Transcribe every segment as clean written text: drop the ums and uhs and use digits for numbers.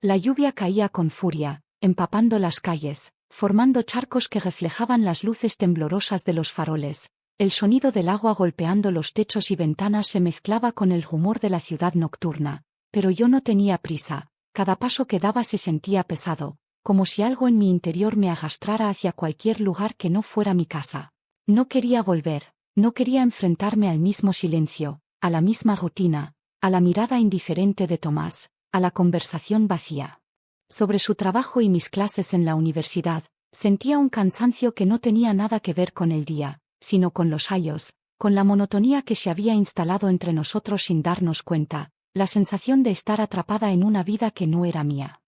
La lluvia caía con furia, empapando las calles, formando charcos que reflejaban las luces temblorosas de los faroles. El sonido del agua golpeando los techos y ventanas se mezclaba con el rumor de la ciudad nocturna. Pero yo no tenía prisa. Cada paso que daba se sentía pesado, como si algo en mi interior me arrastrara hacia cualquier lugar que no fuera mi casa. No quería volver, no quería enfrentarme al mismo silencio, a la misma rutina, a la mirada indiferente de Tomás, a la conversación vacía. Sobre su trabajo y mis clases en la universidad, sentía un cansancio que no tenía nada que ver con el día, sino con los años, con la monotonía que se había instalado entre nosotros sin darnos cuenta, la sensación de estar atrapada en una vida que no era mía.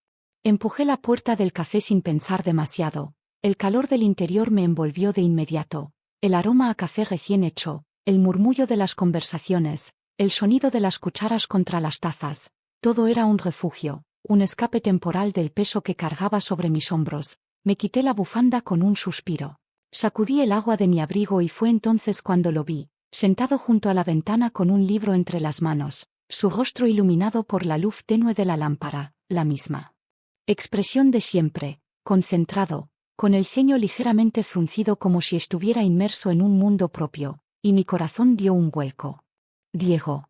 Empujé la puerta del café sin pensar demasiado. El calor del interior me envolvió de inmediato. El aroma a café recién hecho, el murmullo de las conversaciones, el sonido de las cucharas contra las tazas. Todo era un refugio, un escape temporal del peso que cargaba sobre mis hombros. Me quité la bufanda con un suspiro. Sacudí el agua de mi abrigo y fue entonces cuando lo vi, sentado junto a la ventana con un libro entre las manos, su rostro iluminado por la luz tenue de la lámpara, la misma expresión de siempre, concentrado, con el ceño ligeramente fruncido como si estuviera inmerso en un mundo propio, y mi corazón dio un vuelco. Diego.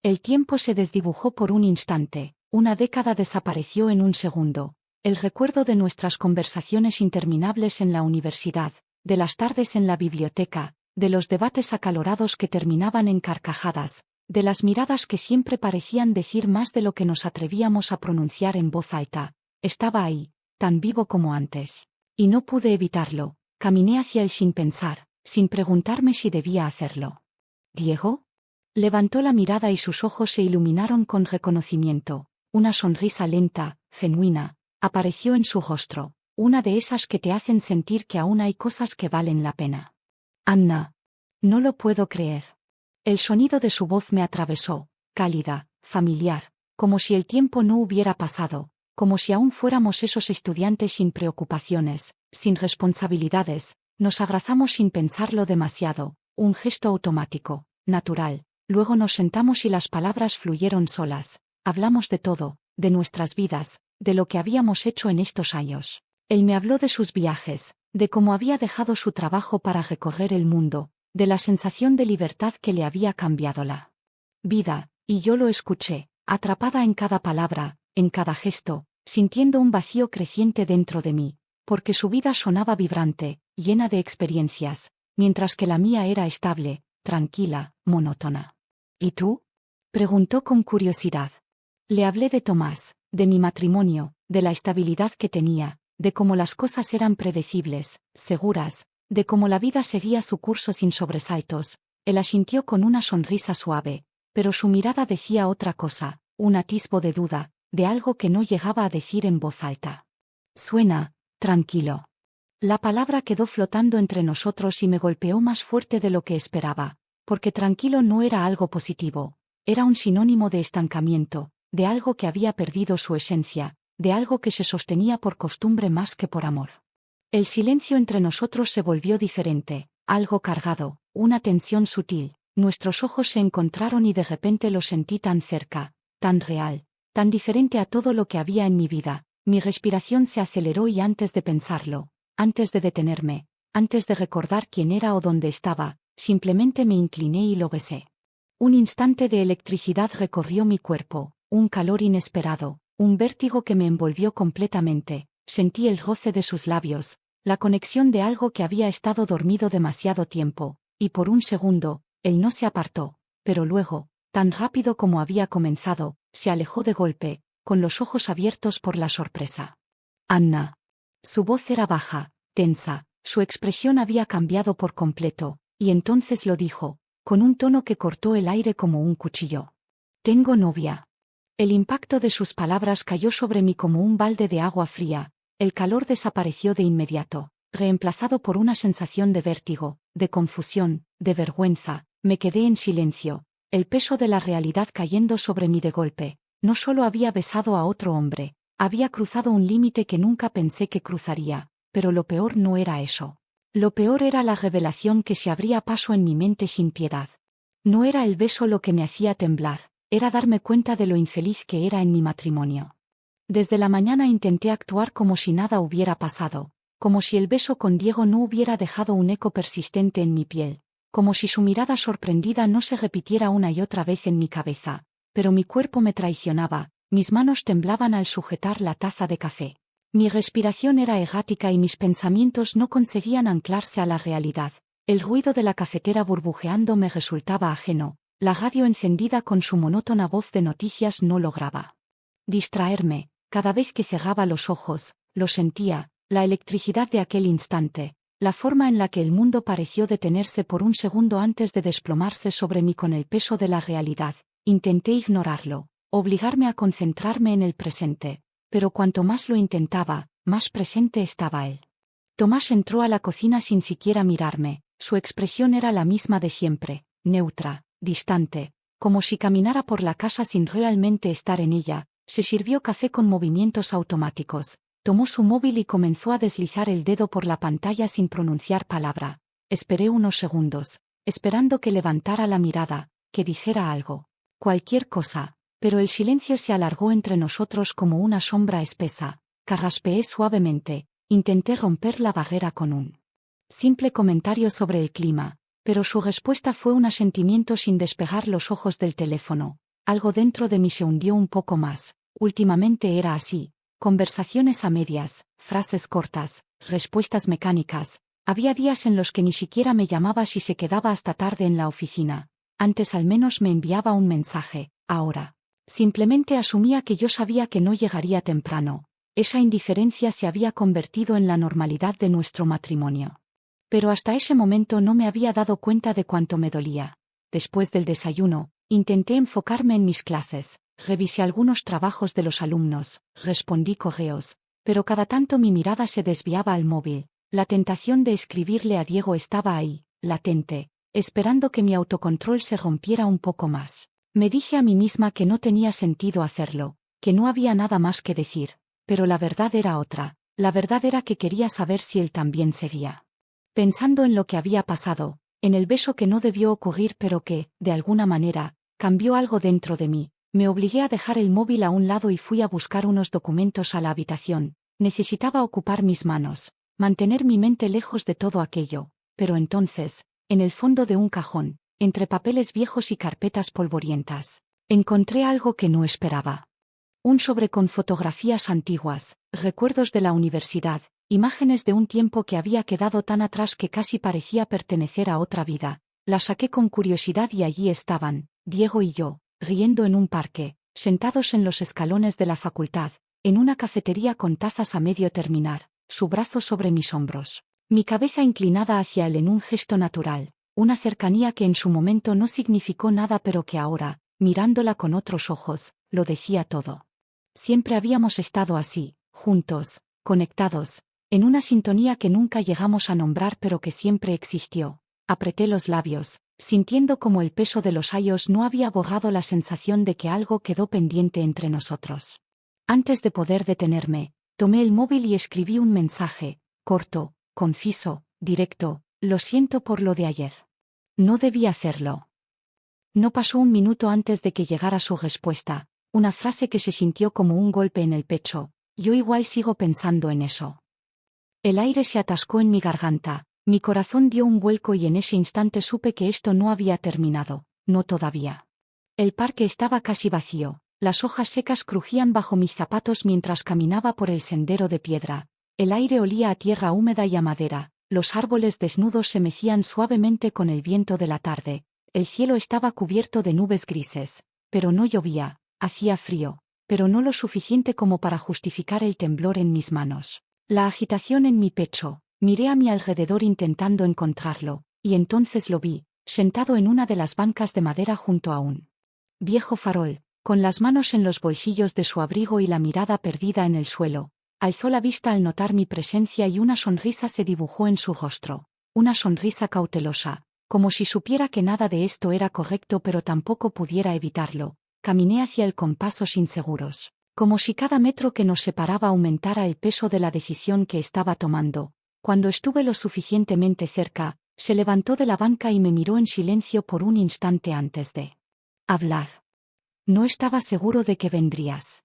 El tiempo se desdibujó por un instante, una década desapareció en un segundo. El recuerdo de nuestras conversaciones interminables en la universidad, de las tardes en la biblioteca, de los debates acalorados que terminaban en carcajadas, de las miradas que siempre parecían decir más de lo que nos atrevíamos a pronunciar en voz alta, estaba ahí, tan vivo como antes. Y no pude evitarlo, caminé hacia él sin pensar, sin preguntarme si debía hacerlo. ¿Diego? Levantó la mirada y sus ojos se iluminaron con reconocimiento, una sonrisa lenta, genuina, apareció en su rostro, una de esas que te hacen sentir que aún hay cosas que valen la pena. Anna. No lo puedo creer. El sonido de su voz me atravesó, cálida, familiar, como si el tiempo no hubiera pasado, como si aún fuéramos esos estudiantes sin preocupaciones, sin responsabilidades. Nos abrazamos sin pensarlo demasiado, un gesto automático, natural. Luego nos sentamos y las palabras fluyeron solas. Hablamos de todo, de nuestras vidas, de lo que habíamos hecho en estos años. Él me habló de sus viajes, de cómo había dejado su trabajo para recorrer el mundo, de la sensación de libertad que le había cambiado la vida, y yo lo escuché, atrapada en cada palabra, en cada gesto, sintiendo un vacío creciente dentro de mí, porque su vida sonaba vibrante, llena de experiencias, mientras que la mía era estable, tranquila, monótona. ¿Y tú? Preguntó con curiosidad. Le hablé de Tomás, de mi matrimonio, de la estabilidad que tenía, de cómo las cosas eran predecibles, seguras, de cómo la vida seguía su curso sin sobresaltos. Él asintió con una sonrisa suave, pero su mirada decía otra cosa, un atisbo de duda, de algo que no llegaba a decir en voz alta. Suena, tranquilo. La palabra quedó flotando entre nosotros y me golpeó más fuerte de lo que esperaba, porque tranquilo no era algo positivo, era un sinónimo de estancamiento, de algo que había perdido su esencia, de algo que se sostenía por costumbre más que por amor. El silencio entre nosotros se volvió diferente, algo cargado, una tensión sutil. Nuestros ojos se encontraron y de repente lo sentí tan cerca, tan real, tan diferente a todo lo que había en mi vida. Mi respiración se aceleró y antes de pensarlo, antes de detenerme, antes de recordar quién era o dónde estaba, simplemente me incliné y lo besé. Un instante de electricidad recorrió mi cuerpo, un calor inesperado, un vértigo que me envolvió completamente. Sentí el roce de sus labios, la conexión de algo que había estado dormido demasiado tiempo, y por un segundo, él no se apartó, pero luego, tan rápido como había comenzado, se alejó de golpe, con los ojos abiertos por la sorpresa. Anna. Su voz era baja, tensa, su expresión había cambiado por completo, y entonces lo dijo, con un tono que cortó el aire como un cuchillo. Tengo novia. El impacto de sus palabras cayó sobre mí como un balde de agua fría, el calor desapareció de inmediato, reemplazado por una sensación de vértigo, de confusión, de vergüenza. Me quedé en silencio, el peso de la realidad cayendo sobre mí de golpe. No solo había besado a otro hombre, había cruzado un límite que nunca pensé que cruzaría, pero lo peor no era eso. Lo peor era la revelación que se abría paso en mi mente sin piedad. No era el beso lo que me hacía temblar, era darme cuenta de lo infeliz que era en mi matrimonio. Desde la mañana intenté actuar como si nada hubiera pasado, como si el beso con Diego no hubiera dejado un eco persistente en mi piel, como si su mirada sorprendida no se repitiera una y otra vez en mi cabeza, pero mi cuerpo me traicionaba, mis manos temblaban al sujetar la taza de café. Mi respiración era errática y mis pensamientos no conseguían anclarse a la realidad. El ruido de la cafetera burbujeando me resultaba ajeno, la radio encendida con su monótona voz de noticias no lograba distraerme. Cada vez que cerraba los ojos, lo sentía, la electricidad de aquel instante, la forma en la que el mundo pareció detenerse por un segundo antes de desplomarse sobre mí con el peso de la realidad. Intenté ignorarlo, obligarme a concentrarme en el presente, pero cuanto más lo intentaba, más presente estaba él. Tomás entró a la cocina sin siquiera mirarme, su expresión era la misma de siempre, neutra, distante, como si caminara por la casa sin realmente estar en ella. Se sirvió café con movimientos automáticos, tomó su móvil y comenzó a deslizar el dedo por la pantalla sin pronunciar palabra. Esperé unos segundos, esperando que levantara la mirada, que dijera algo, cualquier cosa, pero el silencio se alargó entre nosotros como una sombra espesa. Carraspeé suavemente, intenté romper la barrera con un simple comentario sobre el clima, pero su respuesta fue un asentimiento sin despegar los ojos del teléfono. Algo dentro de mí se hundió un poco más. Últimamente era así. Conversaciones a medias, frases cortas, respuestas mecánicas. Había días en los que ni siquiera me llamaba si se quedaba hasta tarde en la oficina. Antes al menos me enviaba un mensaje, ahora. Simplemente asumía que yo sabía que no llegaría temprano. Esa indiferencia se había convertido en la normalidad de nuestro matrimonio. Pero hasta ese momento no me había dado cuenta de cuánto me dolía. Después del desayuno, intenté enfocarme en mis clases, revisé algunos trabajos de los alumnos, respondí correos, pero cada tanto mi mirada se desviaba al móvil. La tentación de escribirle a Diego estaba ahí, latente, esperando que mi autocontrol se rompiera un poco más. Me dije a mí misma que no tenía sentido hacerlo, que no había nada más que decir, pero la verdad era otra. La verdad era que quería saber si él también seguía pensando en lo que había pasado, en el beso que no debió ocurrir pero que, de alguna manera, cambió algo dentro de mí. Me obligué a dejar el móvil a un lado y fui a buscar unos documentos a la habitación. Necesitaba ocupar mis manos, mantener mi mente lejos de todo aquello, pero entonces, en el fondo de un cajón, entre papeles viejos y carpetas polvorientas, encontré algo que no esperaba. Un sobre con fotografías antiguas, recuerdos de la universidad, imágenes de un tiempo que había quedado tan atrás que casi parecía pertenecer a otra vida. Las saqué con curiosidad y allí estaban, Diego y yo, riendo en un parque, sentados en los escalones de la facultad, en una cafetería con tazas a medio terminar, su brazo sobre mis hombros, mi cabeza inclinada hacia él en un gesto natural, una cercanía que en su momento no significó nada pero que ahora, mirándola con otros ojos, lo decía todo. Siempre habíamos estado así, juntos, conectados, en una sintonía que nunca llegamos a nombrar pero que siempre existió. Apreté los labios, sintiendo como el peso de los años no había borrado la sensación de que algo quedó pendiente entre nosotros. Antes de poder detenerme, tomé el móvil y escribí un mensaje, corto, conciso, directo: lo siento por lo de ayer. No debí hacerlo. No pasó un minuto antes de que llegara su respuesta, una frase que se sintió como un golpe en el pecho: yo igual sigo pensando en eso. El aire se atascó en mi garganta, mi corazón dio un vuelco y en ese instante supe que esto no había terminado, no todavía. El parque estaba casi vacío, las hojas secas crujían bajo mis zapatos mientras caminaba por el sendero de piedra, el aire olía a tierra húmeda y a madera, los árboles desnudos se mecían suavemente con el viento de la tarde, el cielo estaba cubierto de nubes grises, pero no llovía, hacía frío, pero no lo suficiente como para justificar el temblor en mis manos. La agitación en mi pecho, miré a mi alrededor intentando encontrarlo, y entonces lo vi, sentado en una de las bancas de madera junto a un viejo farol, con las manos en los bolsillos de su abrigo y la mirada perdida en el suelo. Alzó la vista al notar mi presencia y una sonrisa se dibujó en su rostro, una sonrisa cautelosa, como si supiera que nada de esto era correcto pero tampoco pudiera evitarlo. Caminé hacia él con pasos inseguros, como si cada metro que nos separaba aumentara el peso de la decisión que estaba tomando. Cuando estuve lo suficientemente cerca, se levantó de la banca y me miró en silencio por un instante antes de hablar. No estaba seguro de que vendrías.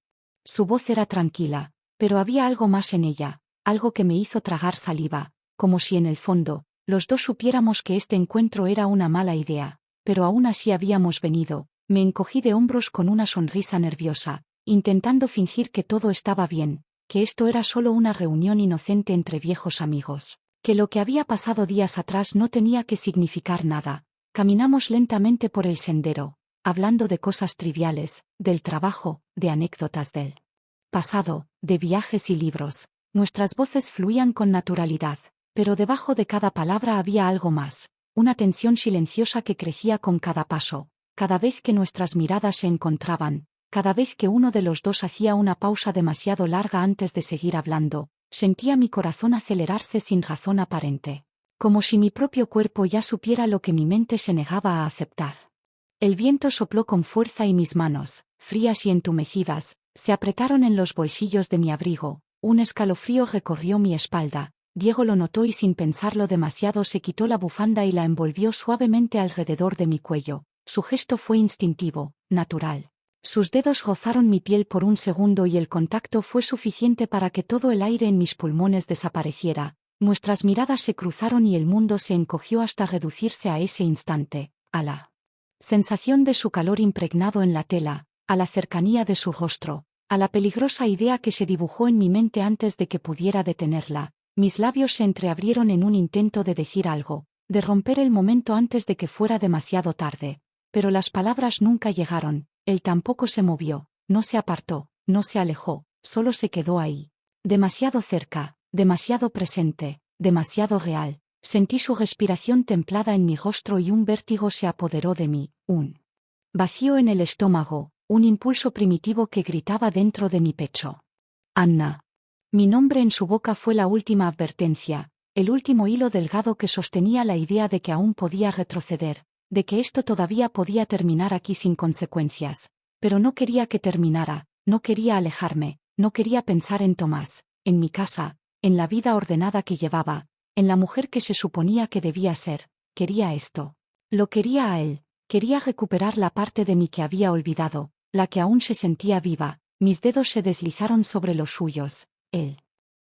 Su voz era tranquila, pero había algo más en ella, algo que me hizo tragar saliva, como si en el fondo, los dos supiéramos que este encuentro era una mala idea, pero aún así habíamos venido. Me encogí de hombros con una sonrisa nerviosa, intentando fingir que todo estaba bien, que esto era solo una reunión inocente entre viejos amigos, que lo que había pasado días atrás no tenía que significar nada. Caminamos lentamente por el sendero, hablando de cosas triviales, del trabajo, de anécdotas del pasado, de viajes y libros. Nuestras voces fluían con naturalidad, pero debajo de cada palabra había algo más, una tensión silenciosa que crecía con cada paso, cada vez que nuestras miradas se encontraban, cada vez que uno de los dos hacía una pausa demasiado larga antes de seguir hablando, sentía mi corazón acelerarse sin razón aparente, como si mi propio cuerpo ya supiera lo que mi mente se negaba a aceptar. El viento sopló con fuerza y mis manos, frías y entumecidas, se apretaron en los bolsillos de mi abrigo. Un escalofrío recorrió mi espalda. Diego lo notó y sin pensarlo demasiado se quitó la bufanda y la envolvió suavemente alrededor de mi cuello. Su gesto fue instintivo, natural. Sus dedos rozaron mi piel por un segundo y el contacto fue suficiente para que todo el aire en mis pulmones desapareciera. Nuestras miradas se cruzaron y el mundo se encogió hasta reducirse a ese instante, a la sensación de su calor impregnado en la tela, a la cercanía de su rostro, a la peligrosa idea que se dibujó en mi mente antes de que pudiera detenerla. Mis labios se entreabrieron en un intento de decir algo, de romper el momento antes de que fuera demasiado tarde. Pero las palabras nunca llegaron, él tampoco se movió, no se apartó, no se alejó, solo se quedó ahí. Demasiado cerca, demasiado presente, demasiado real. Sentí su respiración templada en mi rostro y un vértigo se apoderó de mí, un vacío en el estómago, un impulso primitivo que gritaba dentro de mi pecho. Anna. Mi nombre en su boca fue la última advertencia, el último hilo delgado que sostenía la idea de que aún podía retroceder, de que esto todavía podía terminar aquí sin consecuencias. Pero no quería que terminara, no quería alejarme, no quería pensar en Tomás, en mi casa, en la vida ordenada que llevaba, en la mujer que se suponía que debía ser. Quería esto. Lo quería a él, quería recuperar la parte de mí que había olvidado, la que aún se sentía viva. Mis dedos se deslizaron sobre los suyos. El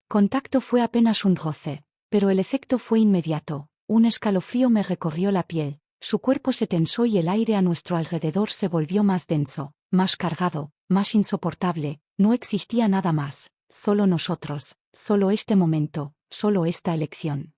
contacto fue apenas un roce, pero el efecto fue inmediato. Un escalofrío me recorrió la piel, su cuerpo se tensó y el aire a nuestro alrededor se volvió más denso, más cargado, más insoportable. No existía nada más, solo nosotros, solo este momento, solo esta elección.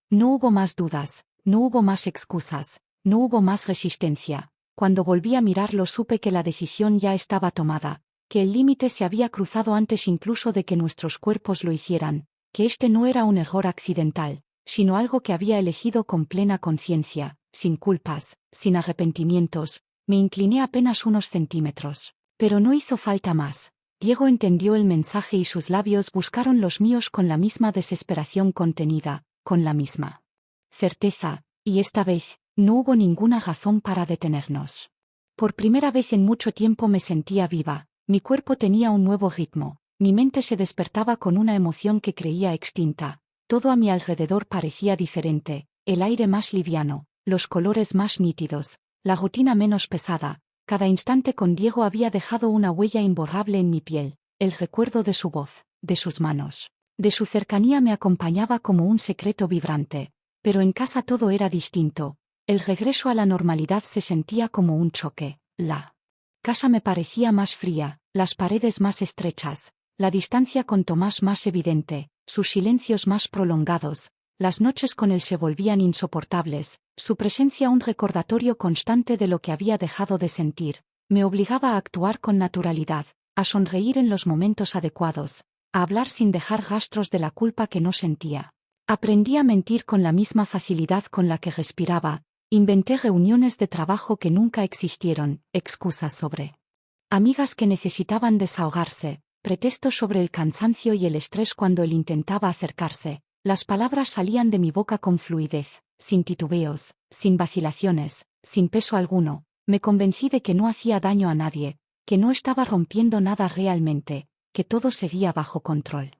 No hubo más dudas, no hubo más excusas, no hubo más resistencia. Cuando volví a mirarlo supe que la decisión ya estaba tomada, que el límite se había cruzado antes incluso de que nuestros cuerpos lo hicieran, que este no era un error accidental, sino algo que había elegido con plena conciencia, sin culpas, sin arrepentimientos. Me incliné apenas unos centímetros. Pero no hizo falta más. Diego entendió el mensaje y sus labios buscaron los míos con la misma desesperación contenida, con la misma certeza, y esta vez, no hubo ninguna razón para detenernos. Por primera vez en mucho tiempo me sentía viva. Mi cuerpo tenía un nuevo ritmo, mi mente se despertaba con una emoción que creía extinta, todo a mi alrededor parecía diferente, el aire más liviano, los colores más nítidos, la rutina menos pesada. Cada instante con Diego había dejado una huella imborrable en mi piel, el recuerdo de su voz, de sus manos, de su cercanía me acompañaba como un secreto vibrante. Pero en casa todo era distinto, el regreso a la normalidad se sentía como un choque, la casa me parecía más fría, las paredes más estrechas, la distancia con Tomás más evidente, sus silencios más prolongados, las noches con él se volvían insoportables, su presencia un recordatorio constante de lo que había dejado de sentir, me obligaba a actuar con naturalidad, a sonreír en los momentos adecuados, a hablar sin dejar rastros de la culpa que no sentía. Aprendí a mentir con la misma facilidad con la que respiraba. Inventé reuniones de trabajo que nunca existieron, excusas sobre amigas que necesitaban desahogarse, pretextos sobre el cansancio y el estrés cuando él intentaba acercarse. Las palabras salían de mi boca con fluidez, sin titubeos, sin vacilaciones, sin peso alguno. Me convencí de que no hacía daño a nadie, que no estaba rompiendo nada realmente, que todo seguía bajo control.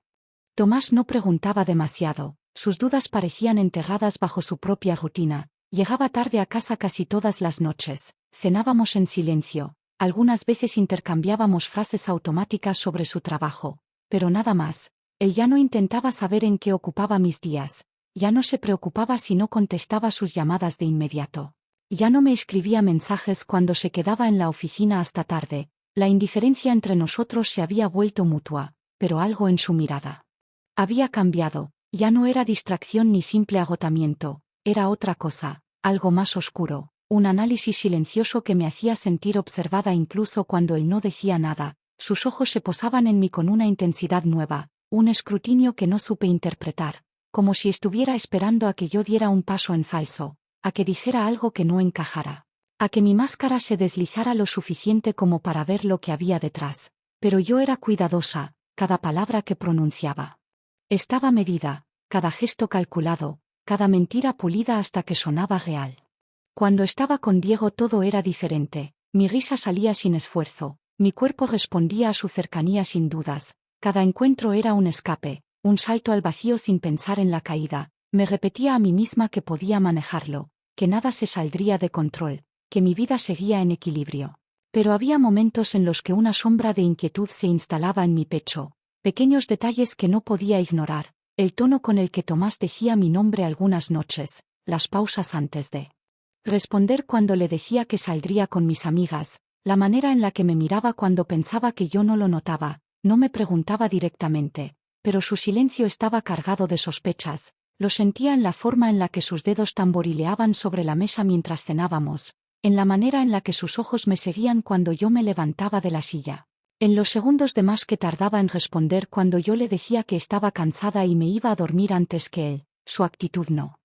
Tomás no preguntaba demasiado, sus dudas parecían enterradas bajo su propia rutina. Llegaba tarde a casa casi todas las noches, cenábamos en silencio, Algunas veces intercambiábamos frases automáticas sobre su trabajo, pero nada más. Él ya no intentaba saber en qué ocupaba mis días, ya no se preocupaba si no contestaba sus llamadas de inmediato. Ya no me escribía mensajes cuando se quedaba en la oficina hasta tarde. La indiferencia entre nosotros se había vuelto mutua, pero algo en su mirada había cambiado, ya no era distracción ni simple agotamiento, era otra cosa, algo más oscuro, un análisis silencioso que me hacía sentir observada incluso cuando él no decía nada. Sus ojos se posaban en mí con una intensidad nueva, un escrutinio que no supe interpretar, como si estuviera esperando a que yo diera un paso en falso, a que dijera algo que no encajara, a que mi máscara se deslizara lo suficiente como para ver lo que había detrás. Pero yo era cuidadosa, cada palabra que pronunciaba estaba medida, cada gesto calculado, cada mentira pulida hasta que sonaba real. Cuando estaba con Diego todo era diferente, mi risa salía sin esfuerzo, mi cuerpo respondía a su cercanía sin dudas, cada encuentro era un escape, un salto al vacío sin pensar en la caída. Me repetía a mí misma que podía manejarlo, que nada se saldría de control, que mi vida seguía en equilibrio. Pero había momentos en los que una sombra de inquietud se instalaba en mi pecho, pequeños detalles que no podía ignorar, el tono con el que Tomás decía mi nombre algunas noches, las pausas antes de responder cuando le decía que saldría con mis amigas, la manera en la que me miraba cuando pensaba que yo no lo notaba, no me preguntaba directamente, pero su silencio estaba cargado de sospechas. Lo sentía en la forma en la que sus dedos tamborileaban sobre la mesa mientras cenábamos, en la manera en la que sus ojos me seguían cuando yo me levantaba de la silla, en los segundos de más que tardaba en responder cuando yo le decía que estaba cansada y me iba a dormir antes que él. Su actitud no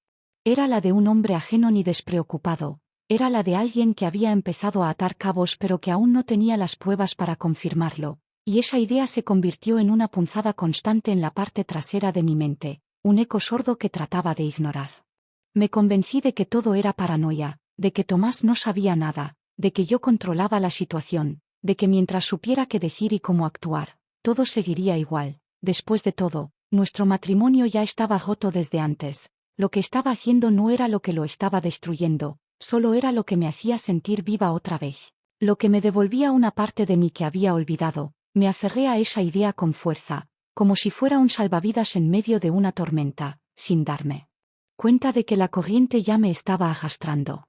era la de un hombre ajeno ni despreocupado, era la de alguien que había empezado a atar cabos pero que aún no tenía las pruebas para confirmarlo, y esa idea se convirtió en una punzada constante en la parte trasera de mi mente, un eco sordo que trataba de ignorar. Me convencí de que todo era paranoia, de que Tomás no sabía nada, de que yo controlaba la situación, de que mientras supiera qué decir y cómo actuar, todo seguiría igual. Después de todo, nuestro matrimonio ya estaba roto desde antes. Lo que estaba haciendo no era lo que lo estaba destruyendo, solo era lo que me hacía sentir viva otra vez, lo que me devolvía una parte de mí que había olvidado. Me aferré a esa idea con fuerza, como si fuera un salvavidas en medio de una tormenta, sin darme cuenta de que la corriente ya me estaba arrastrando.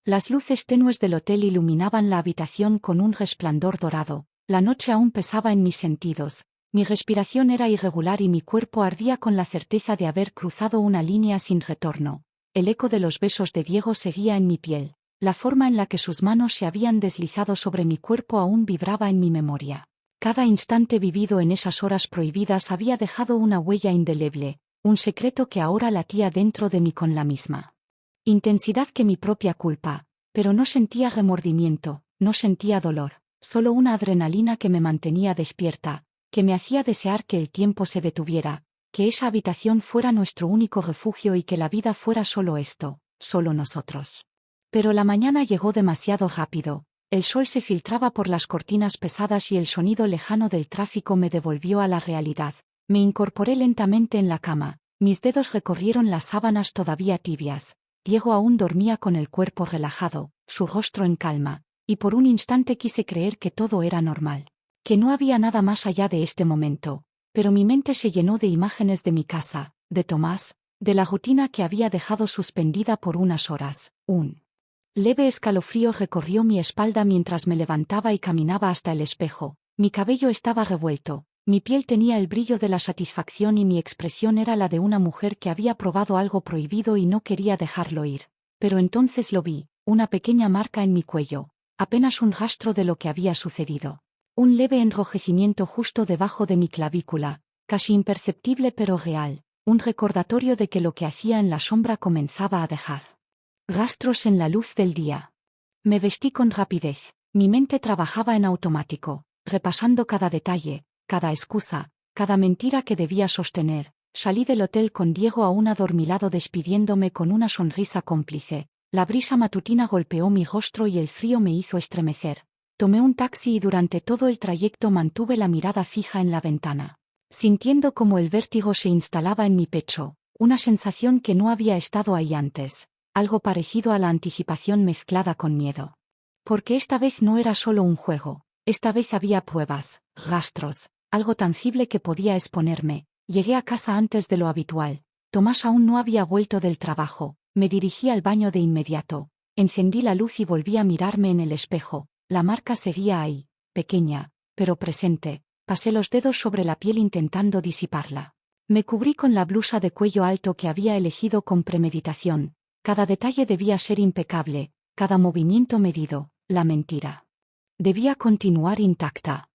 Las luces tenues del hotel iluminaban la habitación con un resplandor dorado, la noche aún pesaba en mis sentidos, mi respiración era irregular y mi cuerpo ardía con la certeza de haber cruzado una línea sin retorno. El eco de los besos de Diego seguía en mi piel, la forma en la que sus manos se habían deslizado sobre mi cuerpo aún vibraba en mi memoria. Cada instante vivido en esas horas prohibidas había dejado una huella indeleble, un secreto que ahora latía dentro de mí con la misma intensidad que mi propia culpa, pero no sentía remordimiento, no sentía dolor, solo una adrenalina que me mantenía despierta, que me hacía desear que el tiempo se detuviera, que esa habitación fuera nuestro único refugio y que la vida fuera solo esto, solo nosotros. Pero la mañana llegó demasiado rápido, el sol se filtraba por las cortinas pesadas y el sonido lejano del tráfico me devolvió a la realidad. Me incorporé lentamente en la cama, mis dedos recorrieron las sábanas todavía tibias. Diego aún dormía con el cuerpo relajado, su rostro en calma, y por un instante quise creer que todo era normal, que no había nada más allá de este momento, pero mi mente se llenó de imágenes de mi casa, de Tomás, de la rutina que había dejado suspendida por unas horas. Un leve escalofrío recorrió mi espalda mientras me levantaba y caminaba hasta el espejo. Mi cabello estaba revuelto, mi piel tenía el brillo de la satisfacción y mi expresión era la de una mujer que había probado algo prohibido y no quería dejarlo ir. Pero entonces lo vi, una pequeña marca en mi cuello, apenas un rastro de lo que había sucedido. Un leve enrojecimiento justo debajo de mi clavícula, casi imperceptible pero real, un recordatorio de que lo que hacía en la sombra comenzaba a dejar rastros en la luz del día. Me vestí con rapidez, mi mente trabajaba en automático, repasando cada detalle, cada excusa, cada mentira que debía sostener. Salí del hotel con Diego aún adormilado despidiéndome con una sonrisa cómplice. La brisa matutina golpeó mi rostro y el frío me hizo estremecer. Tomé un taxi y durante todo el trayecto mantuve la mirada fija en la ventana, sintiendo como el vértigo se instalaba en mi pecho, una sensación que no había estado ahí antes, algo parecido a la anticipación mezclada con miedo. Porque esta vez no era solo un juego, esta vez había pruebas, rastros, algo tangible que podía exponerme. Llegué a casa antes de lo habitual. Tomás aún no había vuelto del trabajo. Me dirigí al baño de inmediato. Encendí la luz y volví a mirarme en el espejo. La marca seguía ahí, pequeña, pero presente. Pasé los dedos sobre la piel intentando disiparla. Me cubrí con la blusa de cuello alto que había elegido con premeditación. Cada detalle debía ser impecable, cada movimiento medido. La mentira debía continuar intacta.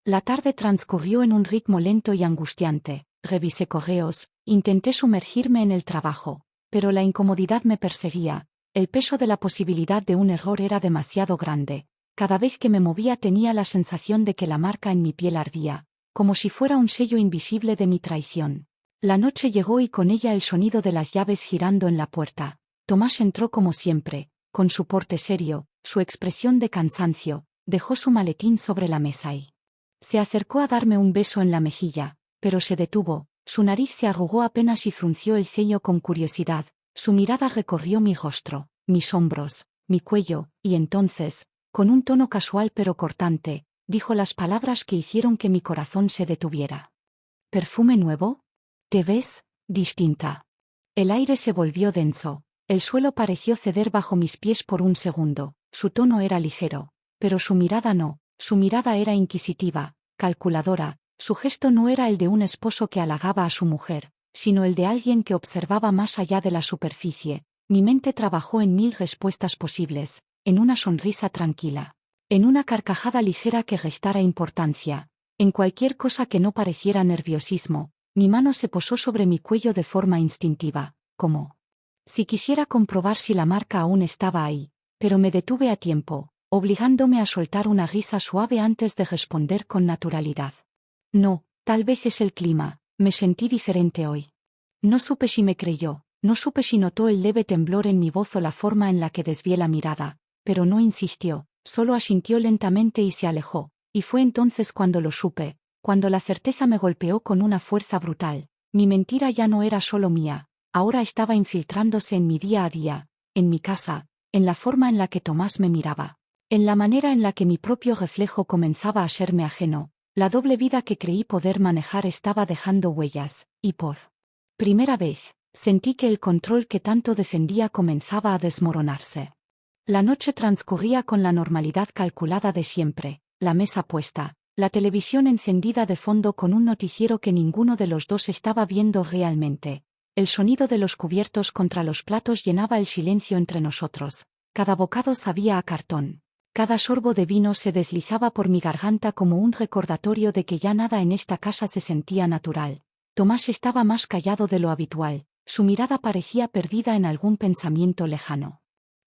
La tarde transcurrió en un ritmo lento y angustiante. Revisé correos, intenté sumergirme en el trabajo, pero la incomodidad me perseguía. El peso de la posibilidad de un error era demasiado grande. Cada vez que me movía tenía la sensación de que la marca en mi piel ardía, como si fuera un sello invisible de mi traición. La noche llegó y con ella el sonido de las llaves girando en la puerta. Tomás entró como siempre, con su porte serio, su expresión de cansancio, dejó su maletín sobre la mesa y se acercó a darme un beso en la mejilla, pero se detuvo, su nariz se arrugó apenas y frunció el ceño con curiosidad, su mirada recorrió mi rostro, mis hombros, mi cuello, y entonces, con un tono casual pero cortante, dijo las palabras que hicieron que mi corazón se detuviera. ¿Perfume nuevo? ¿Te ves distinta? El aire se volvió denso, el suelo pareció ceder bajo mis pies por un segundo, su tono era ligero, pero su mirada no, su mirada era inquisitiva, calculadora, su gesto no era el de un esposo que halagaba a su mujer, sino el de alguien que observaba más allá de la superficie. Mi mente trabajó en 1000 respuestas posibles, en una sonrisa tranquila, en una carcajada ligera que restara importancia, en cualquier cosa que no pareciera nerviosismo. Mi mano se posó sobre mi cuello de forma instintiva, como si quisiera comprobar si la marca aún estaba ahí, pero me detuve a tiempo, obligándome a soltar una risa suave antes de responder con naturalidad. No, tal vez es el clima, me sentí diferente hoy. No supe si me creyó, no supe si notó el leve temblor en mi voz o la forma en la que desvié la mirada, pero no insistió, solo asintió lentamente y se alejó, y fue entonces cuando lo supe, cuando la certeza me golpeó con una fuerza brutal. Mi mentira ya no era solo mía, ahora estaba infiltrándose en mi día a día, en mi casa, en la forma en la que Tomás me miraba, en la manera en la que mi propio reflejo comenzaba a serme ajeno. La doble vida que creí poder manejar estaba dejando huellas, y por primera vez, sentí que el control que tanto defendía comenzaba a desmoronarse. La noche transcurría con la normalidad calculada de siempre, la mesa puesta, la televisión encendida de fondo con un noticiero que ninguno de los dos estaba viendo realmente. El sonido de los cubiertos contra los platos llenaba el silencio entre nosotros. Cada bocado sabía a cartón. Cada sorbo de vino se deslizaba por mi garganta como un recordatorio de que ya nada en esta casa se sentía natural. Tomás estaba más callado de lo habitual, su mirada parecía perdida en algún pensamiento lejano.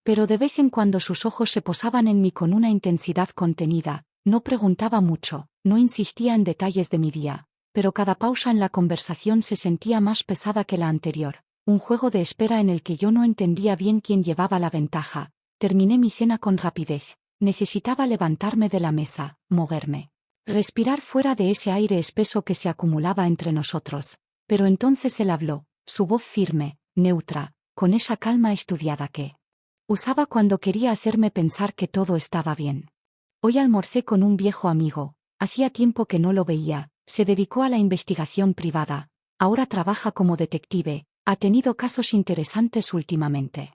Pero de vez en cuando sus ojos se posaban en mí con una intensidad contenida. No preguntaba mucho, no insistía en detalles de mi día, pero cada pausa en la conversación se sentía más pesada que la anterior, un juego de espera en el que yo no entendía bien quién llevaba la ventaja. Terminé mi cena con rapidez. Necesitaba levantarme de la mesa, moverme, respirar fuera de ese aire espeso que se acumulaba entre nosotros. Pero entonces él habló, su voz firme, neutra, con esa calma estudiada que usaba cuando quería hacerme pensar que todo estaba bien. Hoy almorcé con un viejo amigo, hacía tiempo que no lo veía, se dedicó a la investigación privada, ahora trabaja como detective, ha tenido casos interesantes últimamente.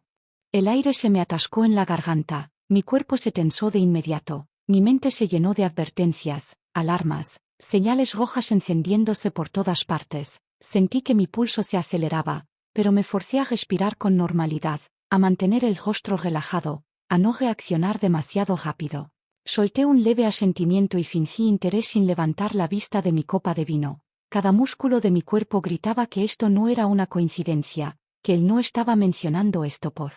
El aire se me atascó en la garganta. Mi cuerpo se tensó de inmediato, mi mente se llenó de advertencias, alarmas, señales rojas encendiéndose por todas partes. Sentí que mi pulso se aceleraba, pero me forcé a respirar con normalidad, a mantener el rostro relajado, a no reaccionar demasiado rápido. Solté un leve asentimiento y fingí interés sin levantar la vista de mi copa de vino. Cada músculo de mi cuerpo gritaba que esto no era una coincidencia, que él no estaba mencionando esto por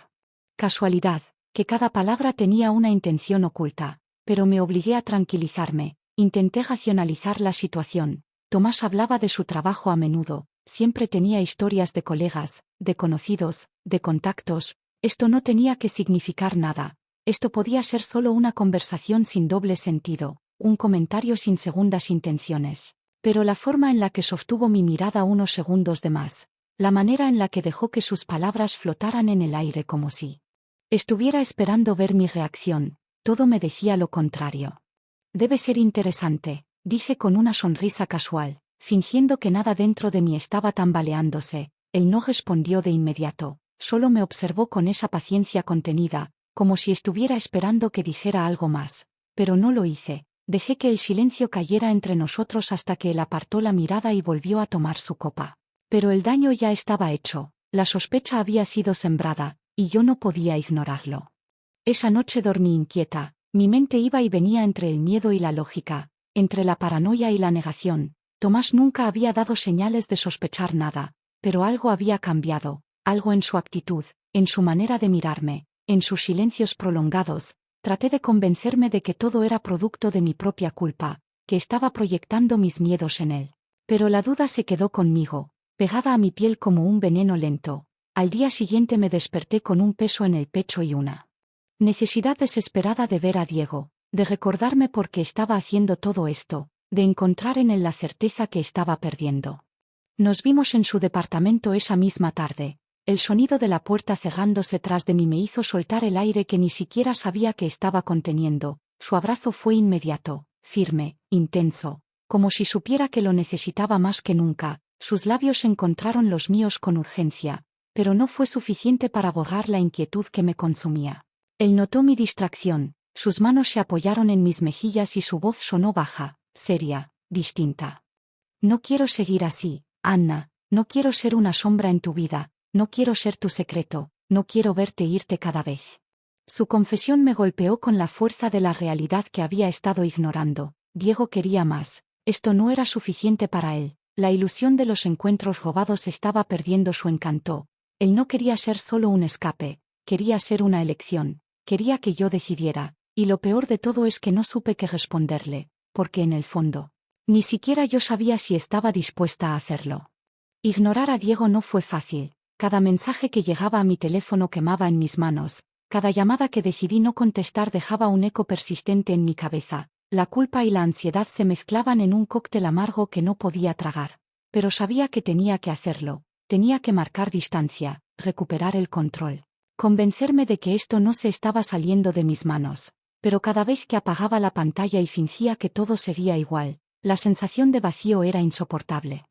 casualidad, que cada palabra tenía una intención oculta, pero me obligué a tranquilizarme, intenté racionalizar la situación. Tomás hablaba de su trabajo a menudo, siempre tenía historias de colegas, de conocidos, de contactos. Esto no tenía que significar nada, esto podía ser solo una conversación sin doble sentido, un comentario sin segundas intenciones. Pero la forma en la que sostuvo mi mirada unos segundos de más, la manera en la que dejó que sus palabras flotaran en el aire como si estuviera esperando ver mi reacción, todo me decía lo contrario. Debe ser interesante, dije con una sonrisa casual, fingiendo que nada dentro de mí estaba tambaleándose. Él no respondió de inmediato, solo me observó con esa paciencia contenida, como si estuviera esperando que dijera algo más. Pero no lo hice, dejé que el silencio cayera entre nosotros hasta que él apartó la mirada y volvió a tomar su copa. Pero el daño ya estaba hecho, la sospecha había sido sembrada, y yo no podía ignorarlo. Esa noche dormí inquieta, mi mente iba y venía entre el miedo y la lógica, entre la paranoia y la negación. Tomás nunca había dado señales de sospechar nada, pero algo había cambiado, algo en su actitud, en su manera de mirarme, en sus silencios prolongados. Traté de convencerme de que todo era producto de mi propia culpa, que estaba proyectando mis miedos en él. Pero la duda se quedó conmigo, pegada a mi piel como un veneno lento. Al día siguiente me desperté con un peso en el pecho y una necesidad desesperada de ver a Diego, de recordarme por qué estaba haciendo todo esto, de encontrar en él la certeza que estaba perdiendo. Nos vimos en su departamento esa misma tarde. El sonido de la puerta cerrándose tras de mí me hizo soltar el aire que ni siquiera sabía que estaba conteniendo. Su abrazo fue inmediato, firme, intenso, como si supiera que lo necesitaba más que nunca. Sus labios encontraron los míos con urgencia, pero no fue suficiente para borrar la inquietud que me consumía. Él notó mi distracción, sus manos se apoyaron en mis mejillas y su voz sonó baja, seria, distinta. No quiero seguir así, Anna, no quiero ser una sombra en tu vida. No quiero ser tu secreto, no quiero verte irte cada vez. Su confesión me golpeó con la fuerza de la realidad que había estado ignorando. Diego quería más. Esto no era suficiente para él. La ilusión de los encuentros robados estaba perdiendo su encanto. Él no quería ser solo un escape, quería ser una elección. Quería que yo decidiera, y lo peor de todo es que no supe qué responderle, porque en el fondo, ni siquiera yo sabía si estaba dispuesta a hacerlo. Ignorar a Diego no fue fácil. Cada mensaje que llegaba a mi teléfono quemaba en mis manos, cada llamada que decidí no contestar dejaba un eco persistente en mi cabeza. La culpa y la ansiedad se mezclaban en un cóctel amargo que no podía tragar. Pero sabía que tenía que hacerlo, tenía que marcar distancia, recuperar el control. Convencerme de que esto no se estaba saliendo de mis manos. Pero cada vez que apagaba la pantalla y fingía que todo seguía igual, la sensación de vacío era insoportable.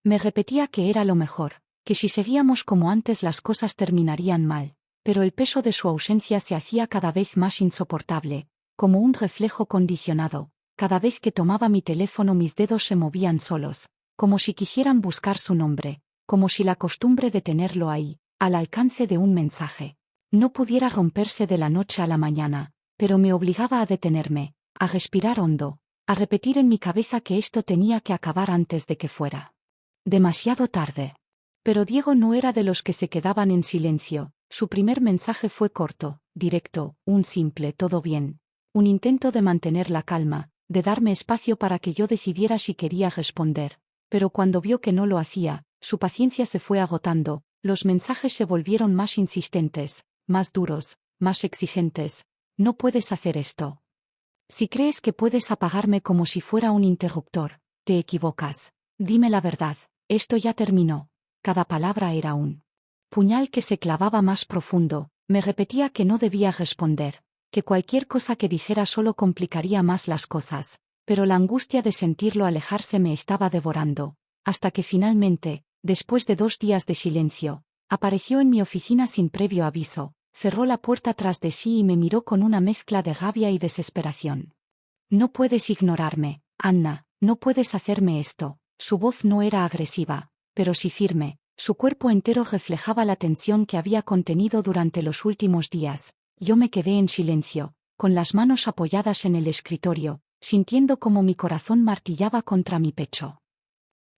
Me repetía que era lo mejor, que si seguíamos como antes las cosas terminarían mal, pero el peso de su ausencia se hacía cada vez más insoportable, como un reflejo condicionado. Cada vez que tomaba mi teléfono mis dedos se movían solos, como si quisieran buscar su nombre, como si la costumbre de tenerlo ahí, al alcance de un mensaje, no pudiera romperse de la noche a la mañana, pero me obligaba a detenerme, a respirar hondo, a repetir en mi cabeza que esto tenía que acabar antes de que fuera demasiado tarde. Pero Diego no era de los que se quedaban en silencio. Su primer mensaje fue corto, directo, un simple «todo bien». Un intento de mantener la calma, de darme espacio para que yo decidiera si quería responder. Pero cuando vio que no lo hacía, su paciencia se fue agotando, los mensajes se volvieron más insistentes, más duros, más exigentes. No puedes hacer esto. Si crees que puedes apagarme como si fuera un interruptor, te equivocas. Dime la verdad, esto ya terminó. Cada palabra era un puñal que se clavaba más profundo. Me repetía que no debía responder, que cualquier cosa que dijera solo complicaría más las cosas, pero la angustia de sentirlo alejarse me estaba devorando, hasta que finalmente, después de 2 días de silencio, apareció en mi oficina sin previo aviso, cerró la puerta tras de sí y me miró con una mezcla de rabia y desesperación. No puedes ignorarme, Anna, no puedes hacerme esto. Su voz no era agresiva, pero sí firme. Su cuerpo entero reflejaba la tensión que había contenido durante los últimos días. Yo me quedé en silencio, con las manos apoyadas en el escritorio, sintiendo como mi corazón martillaba contra mi pecho.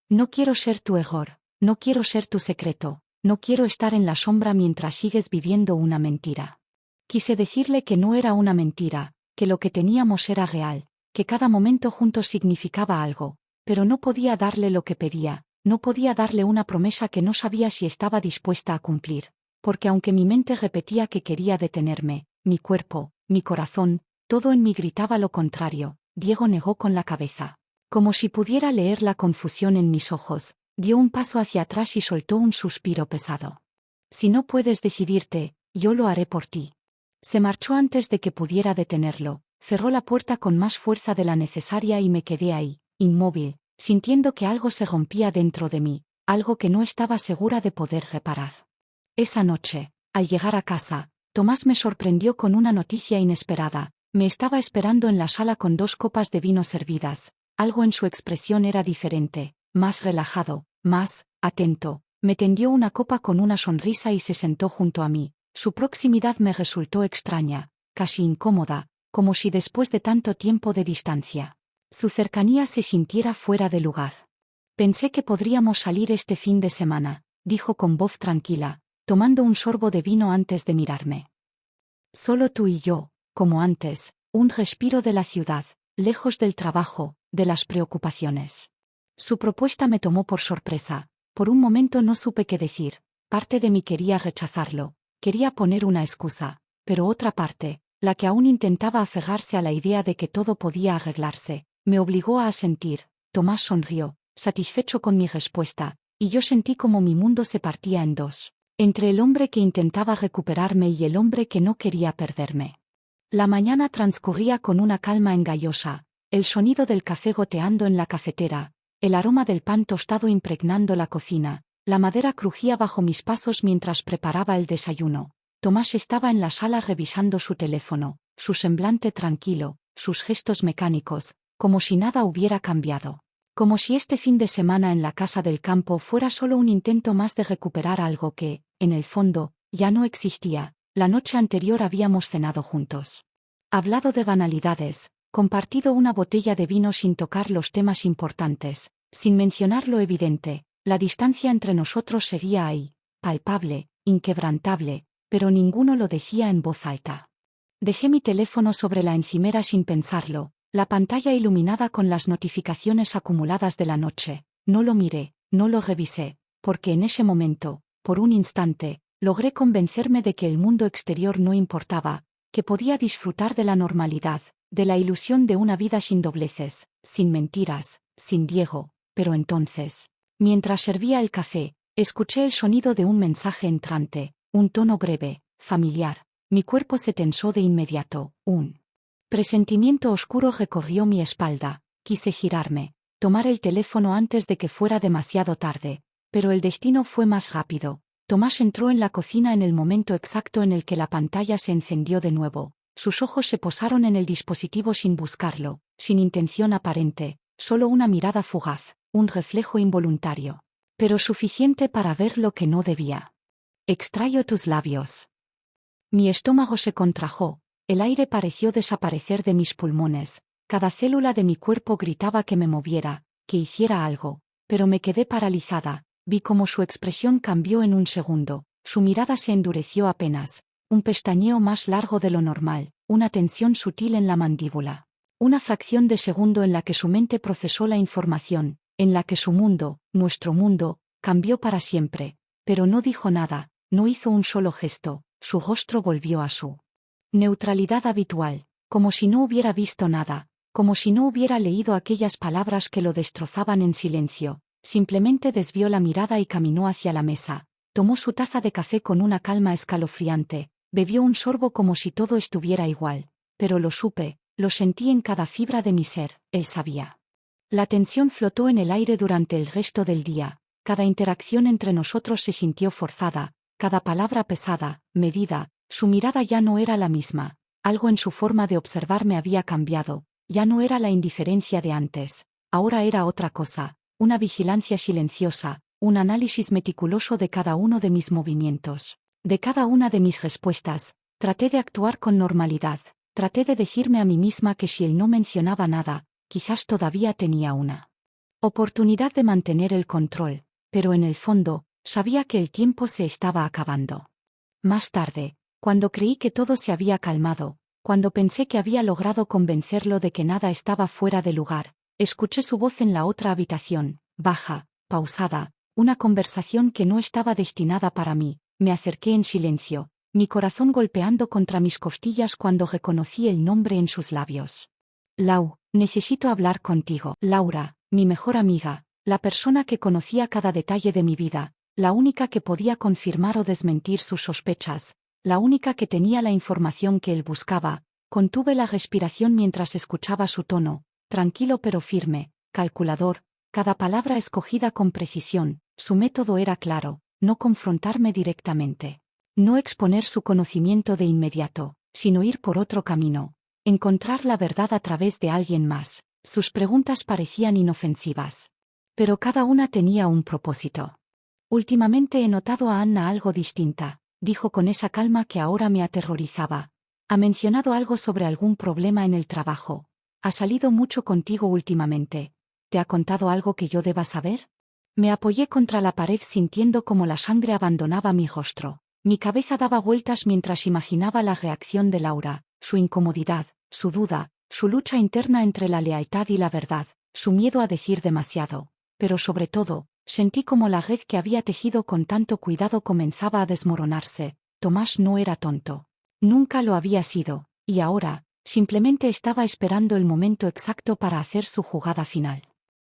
No quiero ser tu error, no quiero ser tu secreto, no quiero estar en la sombra mientras sigues viviendo una mentira. Quise decirle que no era una mentira, que lo que teníamos era real, que cada momento juntos significaba algo, pero no podía darle lo que pedía. No podía darle una promesa que no sabía si estaba dispuesta a cumplir, porque aunque mi mente repetía que quería detenerme, mi cuerpo, mi corazón, todo en mí gritaba lo contrario. Diego negó con la cabeza. Como si pudiera leer la confusión en mis ojos, dio un paso hacia atrás y soltó un suspiro pesado. Si no puedes decidirte, yo lo haré por ti. Se marchó antes de que pudiera detenerlo, cerró la puerta con más fuerza de la necesaria y me quedé ahí, inmóvil, sintiendo que algo se rompía dentro de mí, algo que no estaba segura de poder reparar. Esa noche, al llegar a casa, Tomás me sorprendió con una noticia inesperada. Me estaba esperando en la sala con 2 copas de vino servidas. Algo en su expresión era diferente, más relajado, más atento. Me tendió una copa con una sonrisa y se sentó junto a mí. Su proximidad me resultó extraña, casi incómoda, como si después de tanto tiempo de distancia, su cercanía se sintiera fuera de lugar. Pensé que podríamos salir este fin de semana, dijo con voz tranquila, tomando un sorbo de vino antes de mirarme. Solo tú y yo, como antes, un respiro de la ciudad, lejos del trabajo, de las preocupaciones. Su propuesta me tomó por sorpresa. Por un momento no supe qué decir. Parte de mí quería rechazarlo, quería poner una excusa, pero otra parte, la que aún intentaba aferrarse a la idea de que todo podía arreglarse, me obligó a asentir. Tomás sonrió, satisfecho con mi respuesta, y yo sentí como mi mundo se partía en dos, entre el hombre que intentaba recuperarme y el hombre que no quería perderme. La mañana transcurría con una calma engañosa, el sonido del café goteando en la cafetera, el aroma del pan tostado impregnando la cocina, la madera crujía bajo mis pasos mientras preparaba el desayuno. Tomás estaba en la sala revisando su teléfono, su semblante tranquilo, sus gestos mecánicos, como si nada hubiera cambiado. Como si este fin de semana en la casa del campo fuera solo un intento más de recuperar algo que, en el fondo, ya no existía. La noche anterior habíamos cenado juntos. Hablado de banalidades, compartido una botella de vino sin tocar los temas importantes, sin mencionar lo evidente. La distancia entre nosotros seguía ahí, palpable, inquebrantable, pero ninguno lo decía en voz alta. Dejé mi teléfono sobre la encimera sin pensarlo, la pantalla iluminada con las notificaciones acumuladas de la noche. No lo miré, no lo revisé, porque en ese momento, por un instante, logré convencerme de que el mundo exterior no importaba, que podía disfrutar de la normalidad, de la ilusión de una vida sin dobleces, sin mentiras, sin Diego. Pero entonces, mientras servía el café, escuché el sonido de un mensaje entrante, un tono breve, familiar. Mi cuerpo se tensó de inmediato, un presentimiento oscuro recorrió mi espalda. Quise girarme, tomar el teléfono antes de que fuera demasiado tarde, pero el destino fue más rápido. Tomás entró en la cocina en el momento exacto en el que la pantalla se encendió de nuevo. Sus ojos se posaron en el dispositivo sin buscarlo, sin intención aparente, solo una mirada fugaz, un reflejo involuntario, pero suficiente para ver lo que no debía. Extraño tus labios. Mi estómago se contrajo, el aire pareció desaparecer de mis pulmones, cada célula de mi cuerpo gritaba que me moviera, que hiciera algo, pero me quedé paralizada. Vi cómo su expresión cambió en un segundo, su mirada se endureció apenas, un pestañeo más largo de lo normal, una tensión sutil en la mandíbula. Una fracción de segundo en la que su mente procesó la información, en la que su mundo, nuestro mundo, cambió para siempre, pero no dijo nada, no hizo un solo gesto, su rostro volvió a su neutralidad habitual, como si no hubiera visto nada, como si no hubiera leído aquellas palabras que lo destrozaban en silencio. Simplemente desvió la mirada y caminó hacia la mesa. Tomó su taza de café con una calma escalofriante, bebió un sorbo como si todo estuviera igual, pero lo supe, lo sentí en cada fibra de mi ser, él sabía. La tensión flotó en el aire durante el resto del día, cada interacción entre nosotros se sintió forzada, cada palabra pesada, medida, su mirada ya no era la misma, algo en su forma de observarme había cambiado, ya no era la indiferencia de antes, ahora era otra cosa. Una vigilancia silenciosa, un análisis meticuloso de cada uno de mis movimientos, de cada una de mis respuestas. Traté de actuar con normalidad, traté de decirme a mí misma que si él no mencionaba nada, quizás todavía tenía una oportunidad de mantener el control, pero en el fondo, sabía que el tiempo se estaba acabando. Más tarde, cuando creí que todo se había calmado, cuando pensé que había logrado convencerlo de que nada estaba fuera de lugar, escuché su voz en la otra habitación, baja, pausada, una conversación que no estaba destinada para mí. Me acerqué en silencio, mi corazón golpeando contra mis costillas cuando reconocí el nombre en sus labios. Lau, necesito hablar contigo. Laura, mi mejor amiga, la persona que conocía cada detalle de mi vida, la única que podía confirmar o desmentir sus sospechas, la única que tenía la información que él buscaba. Contuve la respiración mientras escuchaba su tono, tranquilo pero firme, calculador, cada palabra escogida con precisión. Su método era claro: no confrontarme directamente. No exponer su conocimiento de inmediato, sino ir por otro camino. Encontrar la verdad a través de alguien más. Sus preguntas parecían inofensivas. Pero cada una tenía un propósito. Últimamente he notado a Anna algo distinta, dijo con esa calma que ahora me aterrorizaba. Ha mencionado algo sobre algún problema en el trabajo. Ha salido mucho contigo últimamente. ¿Te ha contado algo que yo deba saber? Me apoyé contra la pared sintiendo como la sangre abandonaba mi rostro. Mi cabeza daba vueltas mientras imaginaba la reacción de Laura, su incomodidad, su duda, su lucha interna entre la lealtad y la verdad, su miedo a decir demasiado. Pero sobre todo, sentí como la red que había tejido con tanto cuidado comenzaba a desmoronarse. Tomás no era tonto. Nunca lo había sido, y ahora, simplemente estaba esperando el momento exacto para hacer su jugada final.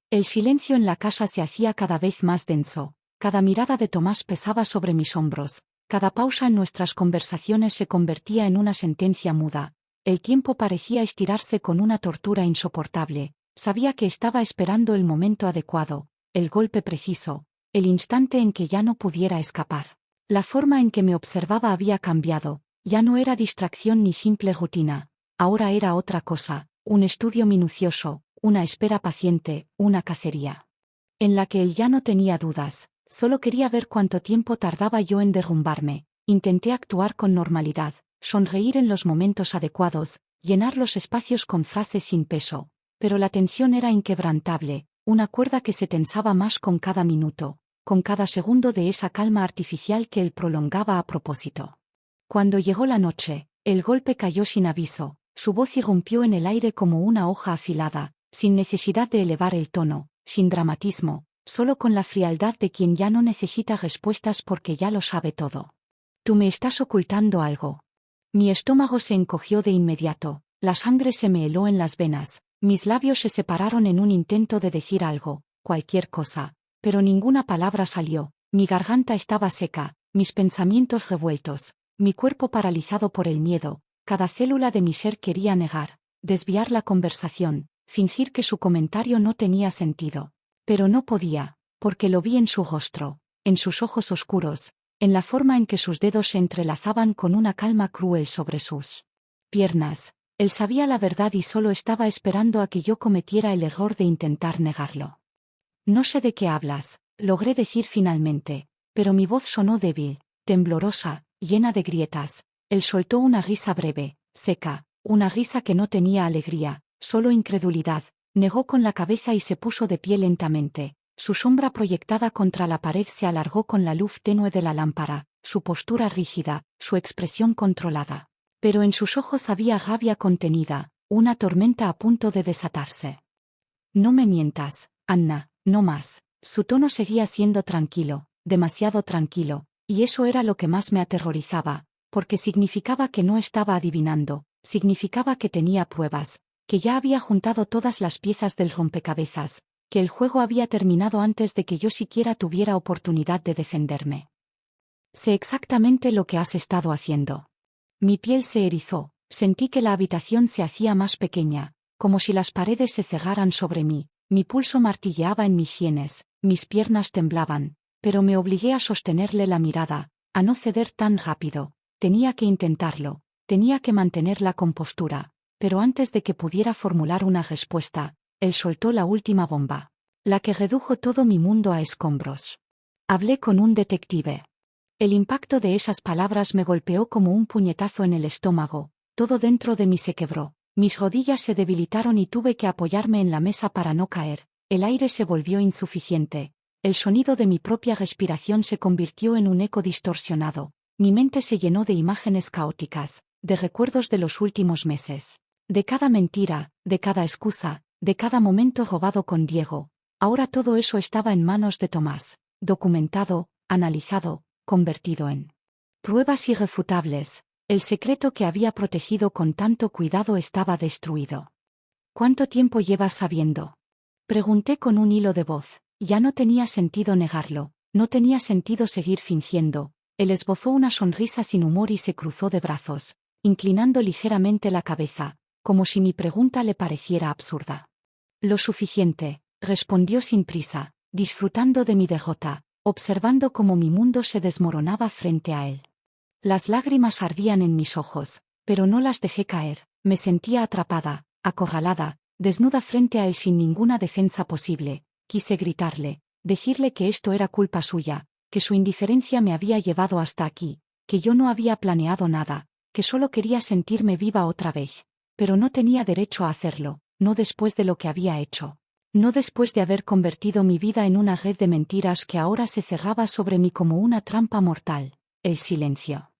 El silencio en la casa se hacía cada vez más denso. Cada mirada de Tomás pesaba sobre mis hombros. Cada pausa en nuestras conversaciones se convertía en una sentencia muda. El tiempo parecía estirarse con una tortura insoportable. Sabía que estaba esperando el momento adecuado, el golpe preciso, el instante en que ya no pudiera escapar. La forma en que me observaba había cambiado. Ya no era distracción ni simple rutina. Ahora era otra cosa, un estudio minucioso, una espera paciente, una cacería. En la que él ya no tenía dudas. Solo quería ver cuánto tiempo tardaba yo en derrumbarme. Intenté actuar con normalidad, sonreír en los momentos adecuados, llenar los espacios con frases sin peso. Pero la tensión era inquebrantable, una cuerda que se tensaba más con cada minuto, con cada segundo de esa calma artificial que él prolongaba a propósito. Cuando llegó la noche, el golpe cayó sin aviso, su voz irrumpió en el aire como una hoja afilada, sin necesidad de elevar el tono, sin dramatismo, solo con la frialdad de quien ya no necesita respuestas porque ya lo sabe todo. Tú me estás ocultando algo. Mi estómago se encogió de inmediato, la sangre se me heló en las venas, mis labios se separaron en un intento de decir algo, cualquier cosa, pero ninguna palabra salió. Mi garganta estaba seca, mis pensamientos revueltos, mi cuerpo paralizado por el miedo. Cada célula de mi ser quería negar, desviar la conversación, fingir que su comentario no tenía sentido. Pero no podía, porque lo vi en su rostro, en sus ojos oscuros, en la forma en que sus dedos se entrelazaban con una calma cruel sobre sus piernas. Él sabía la verdad y solo estaba esperando a que yo cometiera el error de intentar negarlo. No sé de qué hablas, logré decir finalmente, pero mi voz sonó débil, temblorosa, llena de grietas. Él soltó una risa breve, seca, una risa que no tenía alegría, solo incredulidad. Negó con la cabeza y se puso de pie lentamente. Su sombra proyectada contra la pared se alargó con la luz tenue de la lámpara, su postura rígida, su expresión controlada. Pero en sus ojos había rabia contenida, una tormenta a punto de desatarse. No me mientas, Anna, no más. Su tono seguía siendo tranquilo, demasiado tranquilo, y eso era lo que más me aterrorizaba, porque significaba que no estaba adivinando, significaba que tenía pruebas, que ya había juntado todas las piezas del rompecabezas, que el juego había terminado antes de que yo siquiera tuviera oportunidad de defenderme. Sé exactamente lo que has estado haciendo. Mi piel se erizó, sentí que la habitación se hacía más pequeña, como si las paredes se cerraran sobre mí, mi pulso martilleaba en mis sienes, mis piernas temblaban, pero me obligué a sostenerle la mirada, a no ceder tan rápido. Tenía que intentarlo, tenía que mantener la compostura. Pero antes de que pudiera formular una respuesta, él soltó la última bomba, la que redujo todo mi mundo a escombros. Hablé con un detective. El impacto de esas palabras me golpeó como un puñetazo en el estómago, todo dentro de mí se quebró, mis rodillas se debilitaron y tuve que apoyarme en la mesa para no caer. El aire se volvió insuficiente, el sonido de mi propia respiración se convirtió en un eco distorsionado, mi mente se llenó de imágenes caóticas, de recuerdos de los últimos meses. De cada mentira, de cada excusa, de cada momento robado con Diego. Ahora todo eso estaba en manos de Tomás, documentado, analizado, convertido en pruebas irrefutables. El secreto que había protegido con tanto cuidado estaba destruido. ¿Cuánto tiempo llevas sabiendo? Pregunté con un hilo de voz. Ya no tenía sentido negarlo, no tenía sentido seguir fingiendo. Él esbozó una sonrisa sin humor y se cruzó de brazos, inclinando ligeramente la cabeza, como si mi pregunta le pareciera absurda. Lo suficiente, respondió sin prisa, disfrutando de mi derrota, observando cómo mi mundo se desmoronaba frente a él. Las lágrimas ardían en mis ojos, pero no las dejé caer. Me sentía atrapada, acorralada, desnuda frente a él sin ninguna defensa posible. Quise gritarle, decirle que esto era culpa suya, que su indiferencia me había llevado hasta aquí, que yo no había planeado nada, que solo quería sentirme viva otra vez. Pero no tenía derecho a hacerlo, no después de lo que había hecho. No después de haber convertido mi vida en una red de mentiras que ahora se cerraba sobre mí como una trampa mortal. El silencio.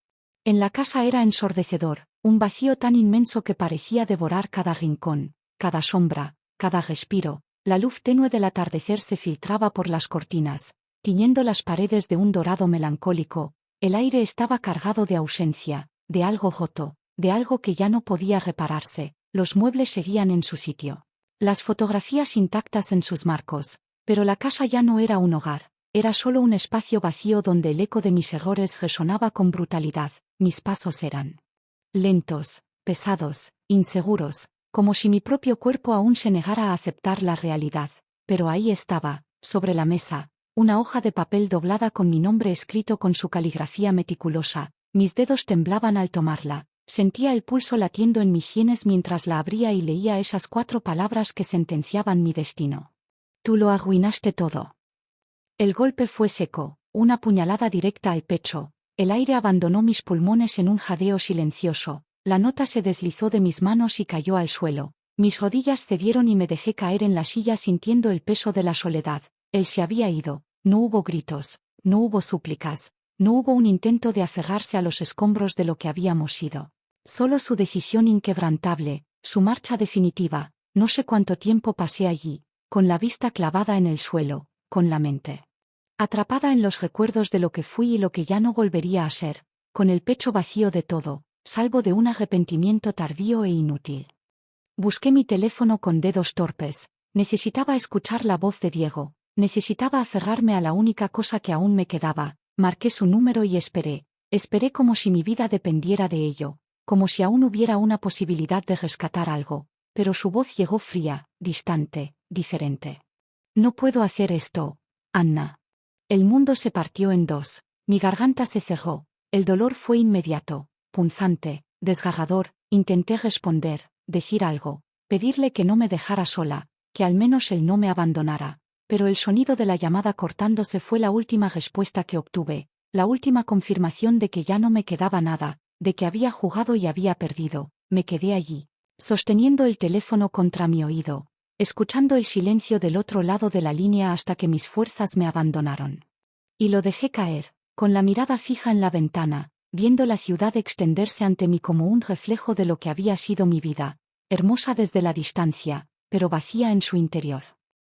En la casa era ensordecedor, un vacío tan inmenso que parecía devorar cada rincón, cada sombra, cada respiro. La luz tenue del atardecer se filtraba por las cortinas, tiñendo las paredes de un dorado melancólico. El aire estaba cargado de ausencia, de algo roto, de algo que ya no podía repararse. Los muebles seguían en su sitio, las fotografías intactas en sus marcos, pero la casa ya no era un hogar, era solo un espacio vacío donde el eco de mis errores resonaba con brutalidad. Mis pasos eran lentos, pesados, inseguros, como si mi propio cuerpo aún se negara a aceptar la realidad. Pero ahí estaba, sobre la mesa, una hoja de papel doblada con mi nombre escrito con su caligrafía meticulosa. Mis dedos temblaban al tomarla, sentía el pulso latiendo en mis sienes mientras la abría y leía esas 4 palabras que sentenciaban mi destino. Tú lo arruinaste todo. El golpe fue seco, una puñalada directa al pecho. El aire abandonó mis pulmones en un jadeo silencioso, la nota se deslizó de mis manos y cayó al suelo. Mis rodillas cedieron y me dejé caer en la silla sintiendo el peso de la soledad. Él se había ido, no hubo gritos, no hubo súplicas, no hubo un intento de aferrarse a los escombros de lo que habíamos sido. Solo su decisión inquebrantable, su marcha definitiva. No sé cuánto tiempo pasé allí, con la vista clavada en el suelo, con la mente atrapada en los recuerdos de lo que fui y lo que ya no volvería a ser, con el pecho vacío de todo, salvo de un arrepentimiento tardío e inútil. Busqué mi teléfono con dedos torpes, necesitaba escuchar la voz de Diego, necesitaba aferrarme a la única cosa que aún me quedaba. Marqué su número y esperé como si mi vida dependiera de ello, como si aún hubiera una posibilidad de rescatar algo, pero su voz llegó fría, distante, diferente. No puedo hacer esto, Anna. El mundo se partió en dos, mi garganta se cerró, el dolor fue inmediato, punzante, desgarrador. Intenté responder, decir algo, pedirle que no me dejara sola, que al menos él no me abandonara, pero el sonido de la llamada cortándose fue la última respuesta que obtuve, la última confirmación de que ya no me quedaba nada, de que había jugado y había perdido. Me quedé allí, sosteniendo el teléfono contra mi oído, escuchando el silencio del otro lado de la línea hasta que mis fuerzas me abandonaron. Y lo dejé caer, con la mirada fija en la ventana, viendo la ciudad extenderse ante mí como un reflejo de lo que había sido mi vida, hermosa desde la distancia, pero vacía en su interior.